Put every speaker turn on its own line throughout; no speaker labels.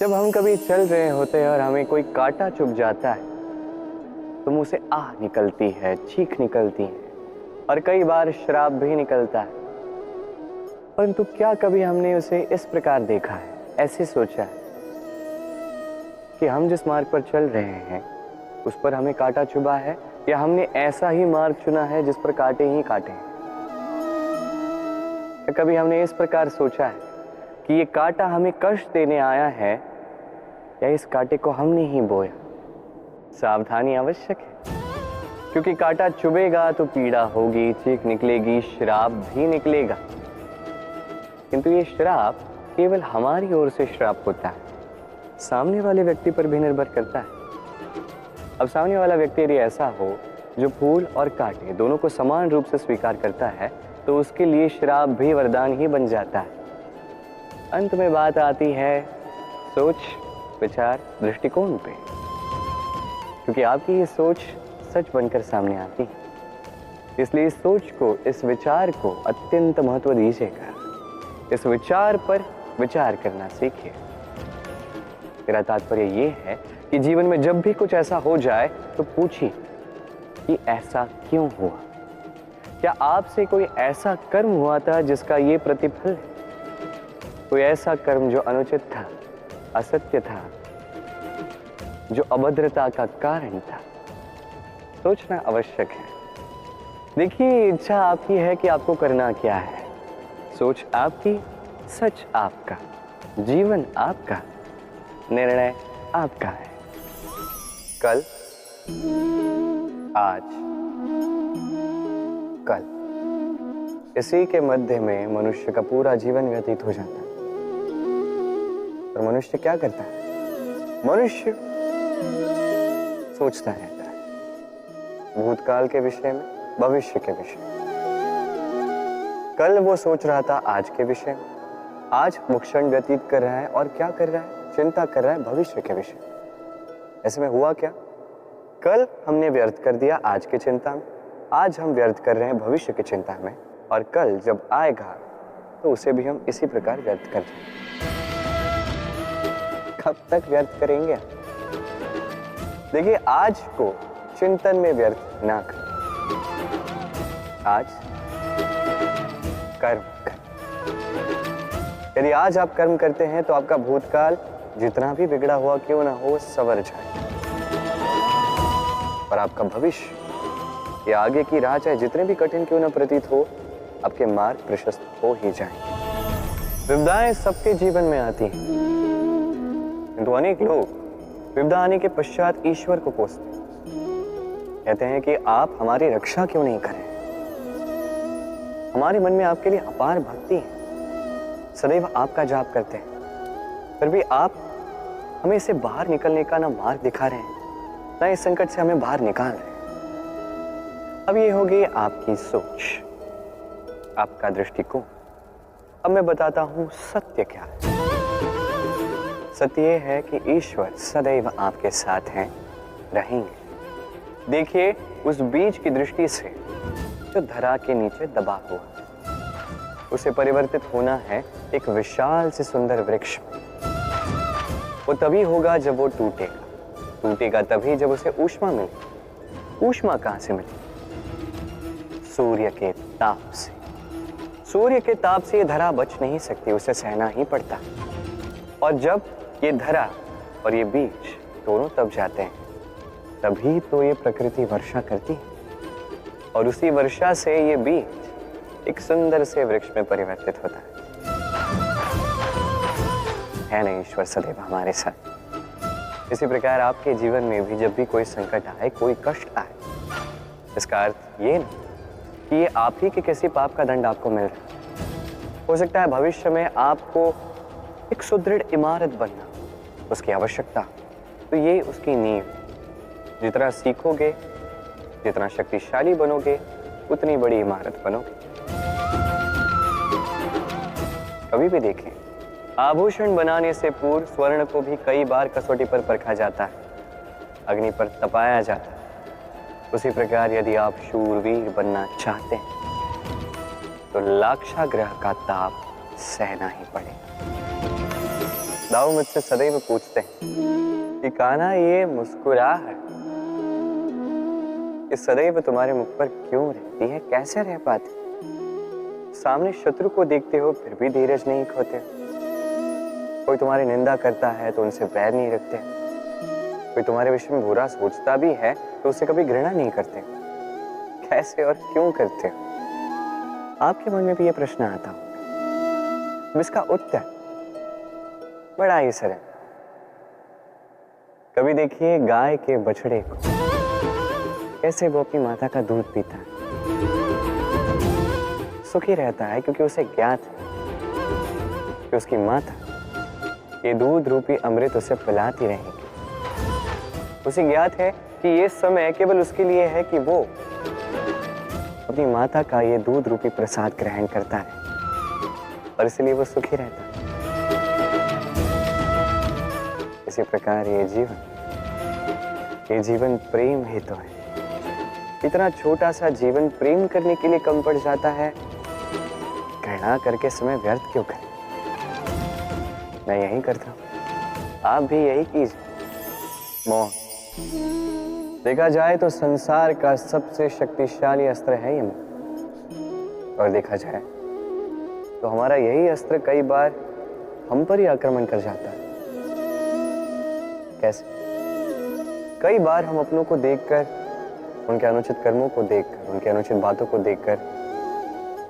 जब हम कभी चल रहे होते हैं और हमें कोई कांटा चुभ जाता है तो मुंह से आह निकलती है, चीख निकलती है और कई बार श्राप भी निकलता है। परंतु क्या कभी हमने उसे इस प्रकार देखा है, ऐसे सोचा है कि हम जिस मार्ग पर चल रहे हैं उस पर हमें कांटा चुभा है, या हमने ऐसा ही मार्ग चुना है जिस पर कांटे ही कांटे हैं? क्या कभी हमने इस प्रकार सोचा है कि ये कांटा हमें कष्ट देने आया है या इस कांटे को हमने ही बोया? सावधानी आवश्यक है, क्योंकि कांटा चुभेगा तो पीड़ा होगी, चीख निकलेगी, श्राप भी निकलेगा। किंतु ये श्राप केवल हमारी ओर से श्राप होता है, सामने वाले व्यक्ति पर भी निर्भर करता है। अब सामने वाला व्यक्ति यदि ऐसा हो जो फूल और कांटे दोनों को समान रूप से स्वीकार करता है तो उसके लिए श्राप भी वरदान ही बन जाता है। अंत में बात आती है सोच, विचार, दृष्टिकोण पे, क्योंकि आपकी ये सोच सच बनकर सामने आती है। इसलिए इस सोच को, इस विचार को अत्यंत महत्व दीजिएगा। इस विचार पर विचार करना सीखिए। मेरा तात्पर्य ये है कि जीवन में जब भी कुछ ऐसा हो जाए तो पूछिए कि ऐसा क्यों हुआ? क्या आपसे कोई ऐसा कर्म हुआ था जिसका ये प्रतिफल है? कोई ऐसा कर्म जो अनुचित था, असत्य था, जो अभद्रता का कारण था? सोचना आवश्यक है। देखिए, इच्छा आपकी है कि आपको करना क्या है, सोच आपकी, सच आपका, जीवन आपका, निर्णय आपका है। कल, आज, कल, इसी के मध्य में मनुष्य का पूरा जीवन व्यतीत हो जाता है। और मनुष्य क्या करता है? मनुष्य सोचता रहता है भूतकाल के विषय में, भविष्य के विषय में। कल वो सोच रहा था आज के विषय में, आज वो क्षण व्यतीत कर रहा है और क्या कर रहा है? चिंता कर रहा है भविष्य के विषय में। ऐसे में हुआ क्या? कल हमने व्यर्थ कर दिया आज की चिंता में, आज हम व्यर्थ कर रहे हैं भविष्य की चिंता में, और कल जब आएगा तो उसे भी हम इसी प्रकार व्यर्थ कर देंगे। कब तक व्यर्थ करेंगे? देखिए, आज को चिंतन में व्यर्थ ना करें। आज कर्म करें। यदि आज आप कर्म करते हैं तो आपका भूतकाल जितना भी बिगड़ा हुआ क्यों ना हो संवर जाए, और आपका भविष्य या आगे की राह चाहे जितने भी कठिन क्यों ना प्रतीत हो, आपके मार्ग प्रशस्त हो ही जाएंगे। विपदाएं सबके जीवन में आती हैं, किंतु अनेक लोग विपदा आने के पश्चात ईश्वर को कोसते हैं। कहते हैं कि आप हमारी रक्षा क्यों नहीं करें? हमारे मन में आपके लिए अपार भक्ति है, सदैव आपका जाप करते हैं, फिर भी आप हमें इससे बाहर निकलने का ना मार्ग दिखा रहे हैं, ना इस संकट से हमें बाहर निकाल रहे हैं। अब ये होगी आपकी सोच, आपका दृष्टिकोण। अब मैं बताता हूं सत्य क्या है। सत्य ये है कि ईश्वर सदैव आपके साथ हैं, रहेंगे। देखिए, उस बीज की दृष्टि से जो धरा के नीचे दबा हुआ, उसे परिवर्तित होना है एक विशाल से सुंदर वृक्ष में। वो तभी होगा जब वो टूटेगा, टूटेगा तभी जब उसे ऊष्मा मिले। ऊष्मा कहां से मिले? सूर्य के ताप से। सूर्य के ताप से ये धरा बच नहीं सकती, उसे सहना ही पड़ता। और जब ये धरा और ये बीज दोनों तब जाते हैं, तभी तो ये प्रकृति वर्षा करती है, और उसी वर्षा से ये बीज एक सुंदर से वृक्ष में परिवर्तित होता है ना? ईश्वर सदैव हमारे साथ। इसी प्रकार आपके जीवन में भी जब भी कोई संकट आए, कोई कष्ट आए, इसका अर्थ ये नहीं कि ये आप ही के किसी पाप का दंड आपको मिल रहा है। हो सकता है भविष्य में आपको एक सुदृढ़ इमारत बनना, उसकी आवश्यकता, तो ये उसकी नींव। जितना सीखोगे, जितना शक्तिशाली बनोगे, उतनी बड़ी इमारत बनोगे। कभी भी देखें, आभूषण बनाने से पूर्व स्वर्ण को भी कई बार कसौटी पर परखा जाता है, अग्नि पर तपाया जाता है। उसी प्रकार यदि आप शूरवीर बनना चाहते हैं तो लाक्षागृह का ताप सहना ही पड़ेगा। दाऊ मुझसे सदैव पूछते हैं कि कान्हा ये मुस्कुराहट ये सदैव तुम्हारे मुख पर क्यों रहती है, कैसे रह पाते? सामने शत्रु को देखते हो फिर भी धीरज नहीं खोते हो। कोई तुम्हारी निंदा करता है तो उनसे बैर नहीं रखते। कोई तुम्हारे विषय में बुरा सोचता भी है तो उससे कभी घृणा नहीं करते। कैसे और क्यों करते हो? आपके मन में भी ये प्रश्न आता होगा। इसका उत्तर बड़ा ही सरल। कभी देखिए गाय के बछड़े को, कैसे वो अपनी माता का दूध पीता है, सुखी रहता है क्योंकि उसे ज्ञात है कि उसकी माता ये दूध रूपी अमृत उसे पिलाती रहेगी। उसे ज्ञात है कि ये समय केवल उसके लिए है कि वो अपनी माता का ये दूध रूपी प्रसाद ग्रहण करता है और इसलिए वो सुखी रहता है। इसी प्रकार ये जीवन प्रेम हेतु है। इतना छोटा सा जीवन प्रेम करने के लिए कम पड़ जाता है, घृणा करके समय व्यर्थ क्यों करें? मैं यही करता हूं, आप भी यही कीजिए। मोह देखा जाए तो संसार का सबसे शक्तिशाली अस्त्र है ये मोह, और देखा जाए तो हमारा यही अस्त्र कई बार हम पर ही आक्रमण कर जाता है। कैसे? कई बार हम अपनों को देखकर, उनके अनुचित कर्मों को देखकर, उनके अनुचित बातों को देखकर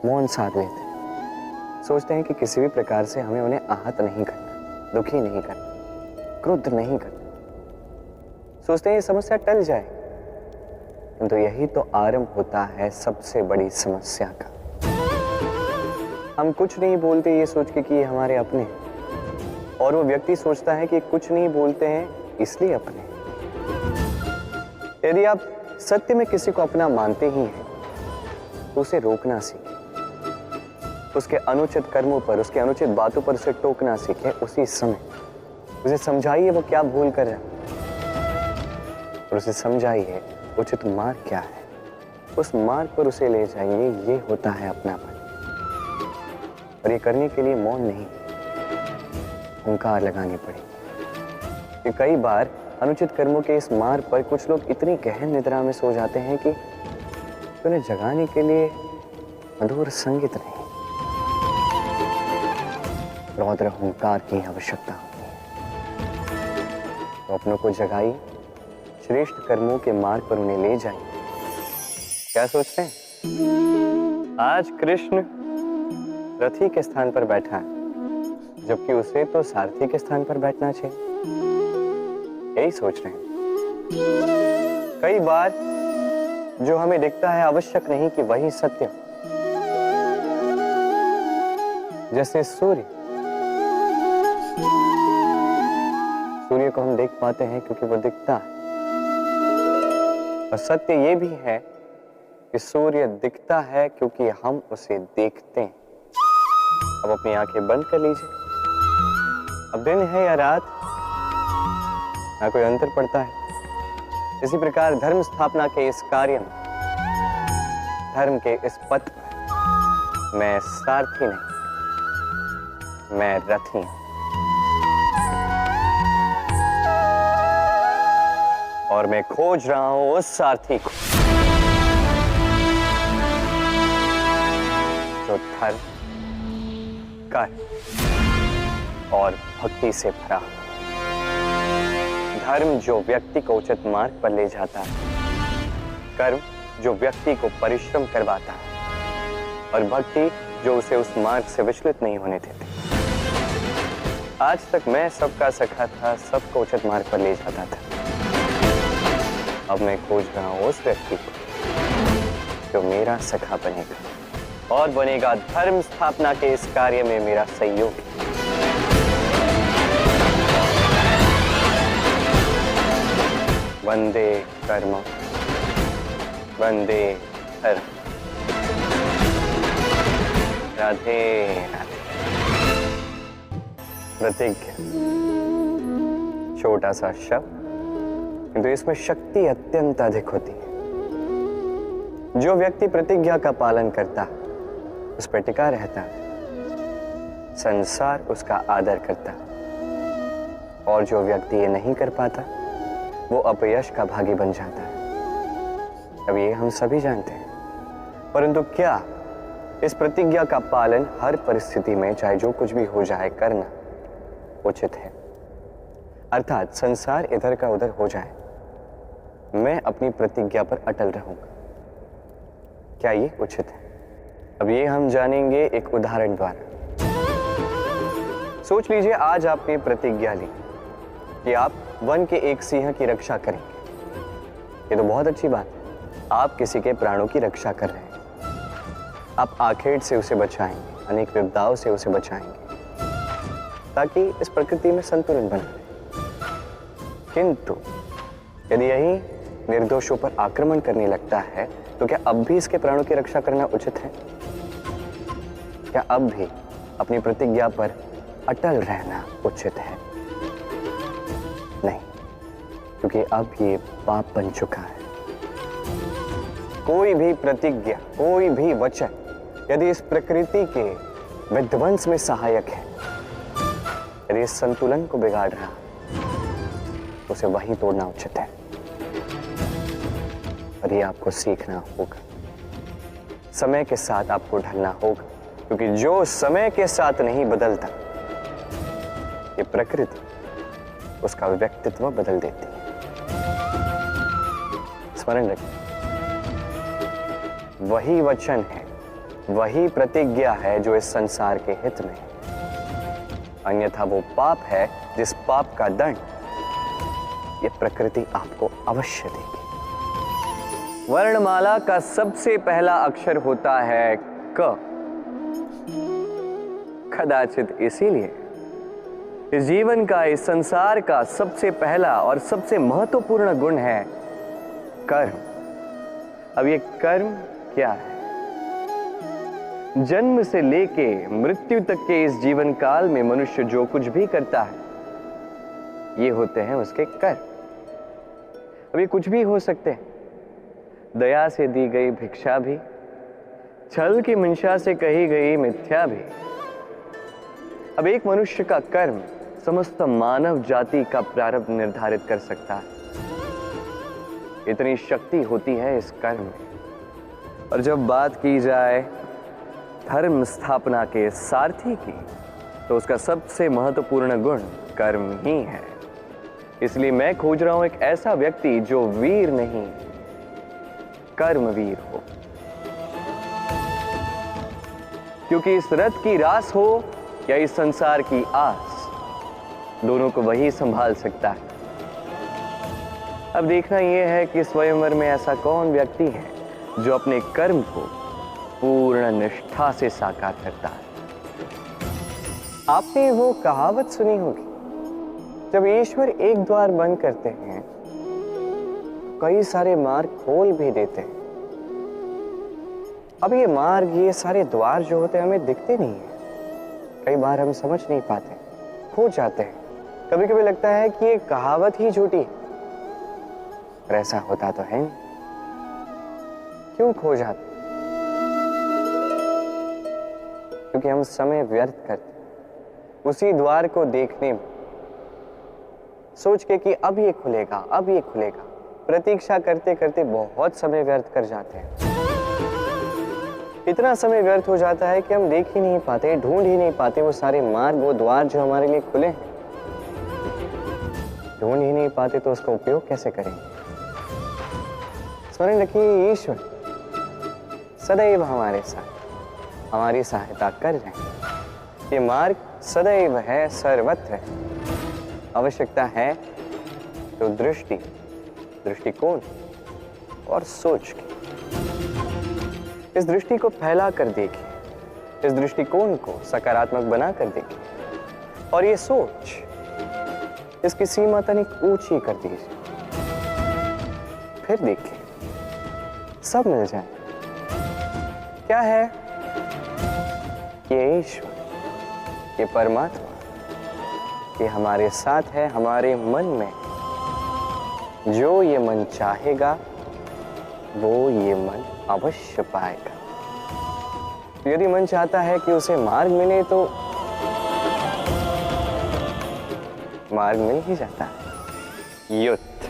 मौन साध लेते हैं। सोचते हैं कि किसी भी प्रकार से हमें उन्हें आहत नहीं करना, दुखी नहीं करना, क्रुद्ध नहीं करना। सोचते हैं ये समस्या टल जाए, किंतु यही तो आरंभ होता है सबसे बड़ी समस्या का। हम कुछ नहीं बोलते ये सोच के कि ये हमारे अपने हैं, और वो व्यक्ति सोचता है कि कुछ नहीं बोलते हैं इसलिए अपने। यदि आप सत्य में किसी को अपना मानते ही हैं तो उसे रोकना सीखें, उसके अनुचित कर्मों पर, उसके अनुचित बातों पर उसे टोकना सीखें। उसी समय उसे समझाइए वो क्या भूल कर रहा है, और उसे समझाइए उचित मार्ग क्या है, उस मार्ग पर उसे ले जाइए। ये होता है अपनापन। और ये करने के लिए मौन नहीं, हुंकार लगानी पड़ेगी। कि कई बार अनुचित कर्मों के इस मार्ग पर कुछ लोग इतनी गहन निद्रा में सो जाते हैं कि उन्हें जगाने के लिए मधुर संगीत नहीं, रौद्र हुंकार की आवश्यकता होती है। तो अपनों को जगाइए, श्रेष्ठ कर्मों के मार्ग पर उन्हें ले जाइए। क्या सोचते हैं? आज कृष्ण रथी के स्थान पर बैठा है, जबकि उसे तो सारथी के स्थान पर बैठना चाहिए। यही सोच रहे हैं। कई बार जो हमें दिखता है आवश्यक नहीं कि वही सत्य हो। जैसे सूर्य को हम देख पाते हैं क्योंकि वो दिखता है, और सत्य ये भी है कि सूर्य दिखता है क्योंकि हम उसे देखते हैं। अब अपनी आंखें बंद कर लीजिए। अब दिन है या रात, ना कोई अंतर पड़ता है। इसी प्रकार धर्म स्थापना के इस कार्य में, धर्म के इस पथ पर मैं सारथी नहीं, मैं रथी हूं। और मैं खोज रहा हूं उस सारथी को जो धर्म, कर्म और भक्ति से भरा हो। धर्म जो व्यक्ति को उचित मार्ग पर ले जाता है, कर्म जो व्यक्ति को परिश्रम करवाता है, और भक्ति जो उसे उस मार्ग से विचलित नहीं होने देती। आज तक मैं सबका सखा था, सबको उचित मार्ग पर ले जाता था। अब मैं खोज रहा हूं उस व्यक्ति को जो मेरा सखा बनेगा और बनेगा धर्म स्थापना के इस कार्य में मेरा सहयोगी। वंदे कर्म, वंदे धर्म। राधे राधे। प्रतिज्ञा, छोटा सा शब्द, किंतु इसमें शक्ति अत्यंत अधिक होती है। जो व्यक्ति प्रतिज्ञा का पालन करता है, उस पर टिका रहता है, संसार उसका आदर करता है। और जो व्यक्ति ये नहीं कर पाता वो अपयश का भागी बन जाता है। अब ये हम सभी जानते हैं, परंतु क्या इस प्रतिज्ञा का पालन हर परिस्थिति में, चाहे जो कुछ भी हो जाए, करना उचित है? अर्थात संसार इधर का उधर हो जाए, मैं अपनी प्रतिज्ञा पर अटल रहूंगा, क्या ये उचित है? अब ये हम जानेंगे एक उदाहरण द्वारा। सोच लीजिए आज आपने प्रतिज्ञा ली कि आप वन के एक सिंह की रक्षा करेंगे। ये तो बहुत अच्छी बात है, आप किसी के प्राणों की रक्षा कर रहे हैं, आप आखेट से उसे बचाएंगे, अनेक विपदाओं से उसे बचाएंगे ताकि इस प्रकृति में संतुलन बना रहे। किंतु यदि यही निर्दोषों पर आक्रमण करने लगता है तो क्या अब भी इसके प्राणों की रक्षा करना उचित है? क्या अब भी अपनी प्रतिज्ञा पर अटल रहना उचित है? नहीं, क्योंकि अब ये पाप बन चुका है। कोई भी प्रतिज्ञा, कोई भी वचन यदि इस प्रकृति के विध्वंस में सहायक है, यदि इस संतुलन को बिगाड़ रहा, तो उसे वहीं तोड़ना उचित है। और ये आपको सीखना होगा, समय के साथ आपको ढलना होगा, क्योंकि जो समय के साथ नहीं बदलता, ये प्रकृति उसका व्यक्तित्व बदल देती है। स्मरण रखें, वही वचन है, वही प्रतिज्ञा है जो इस संसार के हित में है। अन्यथा वो पाप है जिस पाप का दंड ये प्रकृति आपको अवश्य देगी। वर्णमाला का सबसे पहला अक्षर होता है क। कदाचित इसीलिए इस जीवन का, इस संसार का सबसे पहला और सबसे महत्वपूर्ण गुण है कर्म। अब ये कर्म क्या है? जन्म से लेके मृत्यु तक के इस जीवन काल में मनुष्य जो कुछ भी करता है, ये होते हैं उसके कर्म। अब ये कुछ भी हो सकते हैं, दया से दी गई भिक्षा भी, छल की मंशा से कही गई मिथ्या भी। अब एक मनुष्य का कर्म समस्त मानव जाति का प्रारब्ध निर्धारित कर सकता है। इतनी शक्ति होती है इस कर्म में। और जब बात की जाए धर्म स्थापना के सारथी की, तो उसका सबसे महत्वपूर्ण गुण कर्म ही है। इसलिए मैं खोज रहा हूं एक ऐसा व्यक्ति जो वीर नहीं, कर्मवीर हो। क्योंकि इस रथ की रास हो या इस संसार की आस, दोनों को वही संभाल सकता है। अब देखना यह है कि स्वयंवर में ऐसा कौन व्यक्ति है जो अपने कर्म को पूर्ण निष्ठा से साकार करता है। आपने वो कहावत सुनी होगी, जब ईश्वर एक द्वार बंद करते हैं, कई सारे मार्ग खोल भी देते हैं। अब ये मार्ग, ये सारे द्वार जो होते हैं हमें दिखते नहीं है। कई बार हम समझ नहीं पाते, खो जाते हैं। कभी कभी लगता है कि ये कहावत ही झूठी है, पर ऐसा होता तो है नहीं। क्यों खो जाते? क्योंकि हम समय व्यर्थ करते उसी द्वार को देखने में, सोच के कि अब ये खुलेगा, अब ये खुलेगा। प्रतीक्षा करते करते बहुत समय व्यर्थ कर जाते हैं। इतना समय व्यर्थ हो जाता है कि हम देख ही नहीं पाते, ढूंढ ही नहीं पाते वो सारे मार्ग, वो द्वार जो हमारे लिए खुले हैं। ढूंढ ही नहीं पाते तो उसका उपयोग कैसे करेंगे? स्मरण रखिए, ईश्वर सदैव हमारे साथ, हमारी सहायता कर रहे हैं। ये मार्ग सदैव है, सर्वत्र है। आवश्यकता है तो दृष्टि, दृष्टिकोण और सोच की। इस दृष्टि को फैला कर देखिए, इस दृष्टिकोण को सकारात्मक बना कर देखिए, और ये सोच, इसकी सीमा तनिक ऊंची कर दीजिए। फिर देखिए, सब मिल जाए। क्या है? ये ईश्वर, ये परमात्मा, ये हमारे साथ है, हमारे मन में। जो ये मन चाहेगा वो ये मन अवश्य पाएगा। यदि मन चाहता है कि उसे मार्ग मिले, तो मार्ग मिल ही जाता है, युद्ध।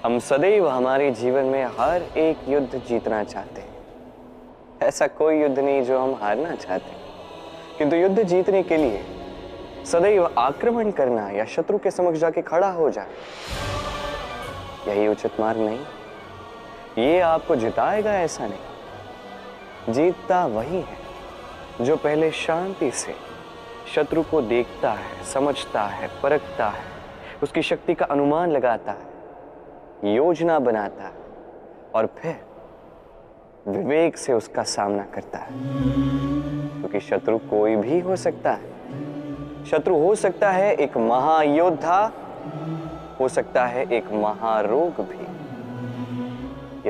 हम सदैव हमारे जीवन में हर एक युद्ध जीतना चाहते हैं। ऐसा कोई युद्ध नहीं जो हम हारना चाहते, किंतु युद्ध जीतने के लिए सदैव आक्रमण करना या शत्रु के समक्ष जाके खड़ा हो जाए, यही उचित मार्ग नहीं। ये आपको जिताएगा ऐसा नहीं। जीतता वही है जो पहले शांति से शत्रु को देखता है, समझता है, परखता है, उसकी शक्ति का अनुमान लगाता है, योजना बनाता है और फिर विवेक से उसका सामना करता है। क्योंकि शत्रु कोई भी हो सकता है। शत्रु हो सकता है एक महायोद्धा, हो सकता है एक महारोग भी।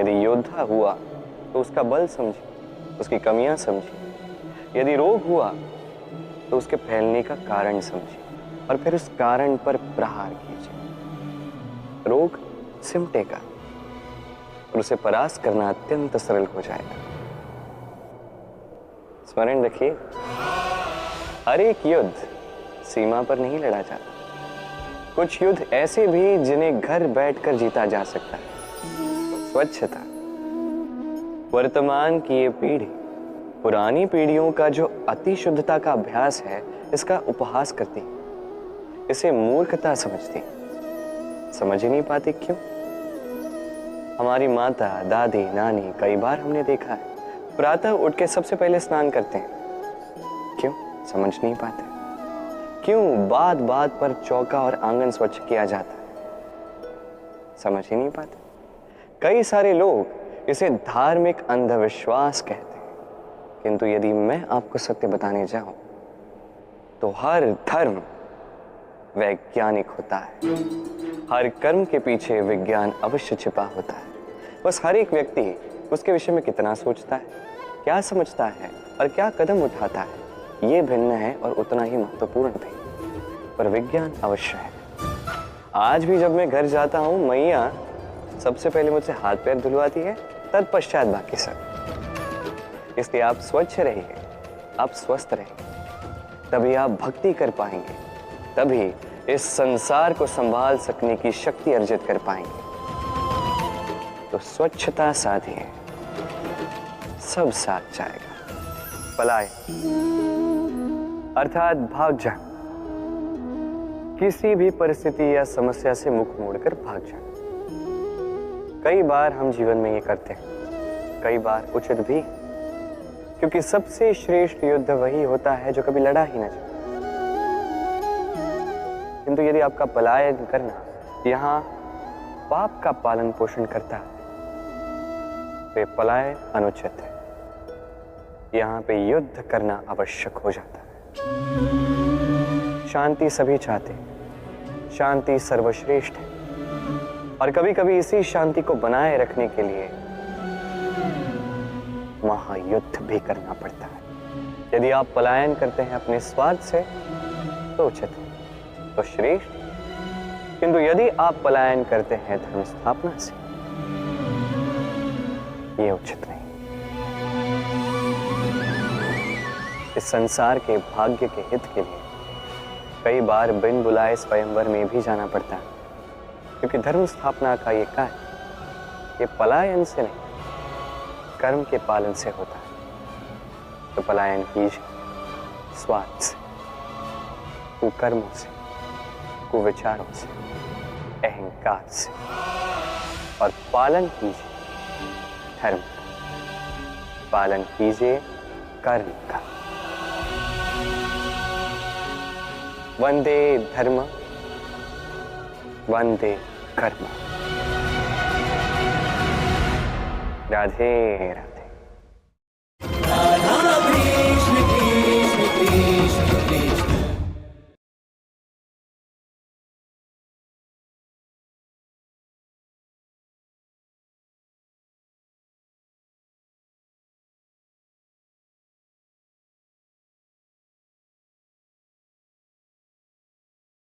यदि योद्धा हुआ तो उसका बल समझिए, उसकी कमियां समझिए। यदि रोग हुआ तो उसके फैलने का कारण समझिए और फिर उस कारण पर प्रहार कीजिए। रोग सिमटेगा और उसे परास्त करना अत्यंत सरल हो जाएगा। स्मरण रखिए, हर एक युद्ध सीमा पर नहीं लड़ा जाता। कुछ युद्ध ऐसे भी जिन्हें घर बैठकर जीता जा सकता है। स्वच्छता। वर्तमान की ये पीढ़ी पुरानी पीढ़ियों का जो अति शुद्धता का अभ्यास है, इसका उपहास करती, इसे मूर्खता समझती। समझ ही नहीं पाती क्यों? हमारी माता, दादी, नानी कई बार हमने देखा है प्रातः उठ के सबसे पहले स्नान करते हैं। क्यों? समझ नहीं पाते। क्यों बात बात पर चौका और आंगन स्वच्छ किया जाता है? समझ ही नहीं पाते। कई सारे लोग इसे धार्मिक अंधविश्वास कहते हैं, किंतु यदि मैं आपको सत्य बताने जाऊं तो हर धर्म वैज्ञानिक होता है। हर कर्म के पीछे विज्ञान अवश्य छिपा होता है। बस हर एक व्यक्ति उसके विषय में कितना सोचता है, क्या समझता है और क्या कदम उठाता है, ये भिन्न है और उतना ही महत्वपूर्ण भी। पर विज्ञान अवश्य है। आज भी जब मैं घर जाता हूं, मैया सबसे पहले मुझसे हाथ पैर धुलवाती है, तत्पश्चात बाकी सब। इसलिए आप स्वच्छ रहिए, आप स्वस्थ रहिए, तभी आप भक्ति कर पाएंगे, तभी इस संसार को संभाल सकने की शक्ति अर्जित कर पाएंगे। तो स्वच्छता साधिए, सब साथ जाएगा। पलाए अर्थात भाग जाना। किसी भी परिस्थिति या समस्या से मुख मोड़कर भाग जाना। कई बार हम जीवन में ये करते हैं, कई बार उचित भी, क्योंकि सबसे श्रेष्ठ युद्ध वही होता है जो कभी लड़ा ही न जाए। किंतु यदि आपका पलायन करना यहाँ पाप का पालन पोषण करता है तो ये पलायन अनुचित है। यहाँ पे युद्ध करना आवश्यक हो जाता है। शांति सभी चाहते हैं, शांति सर्वश्रेष्ठ है, और कभी कभी इसी शांति को बनाए रखने के लिए महायुद्ध भी करना पड़ता है। यदि आप पलायन करते हैं अपने स्वार्थ से तो उचित है, तो श्रेष्ठ। किंतु यदि आप पलायन करते हैं धर्म स्थापना से, ये उचित नहीं। इस संसार के भाग्य के हित के लिए कई बार बिन बुलाए स्वयंवर में भी जाना पड़ता है, क्योंकि धर्म स्थापना का ये कार्य ये पलायन से नहीं, कर्म के पालन से होता है। तो पलायन कीजिए स्वार्थ से, कुकर्मों से, कुविचारों से, अहंकार से, और पालन कीजिए धर्म का, पालन कीजिए कर्म का। वंदे धर्म, वंदे कर्म। राधे राधे।
राधा कृष्ण कृष्ण कृष्ण कृष्ण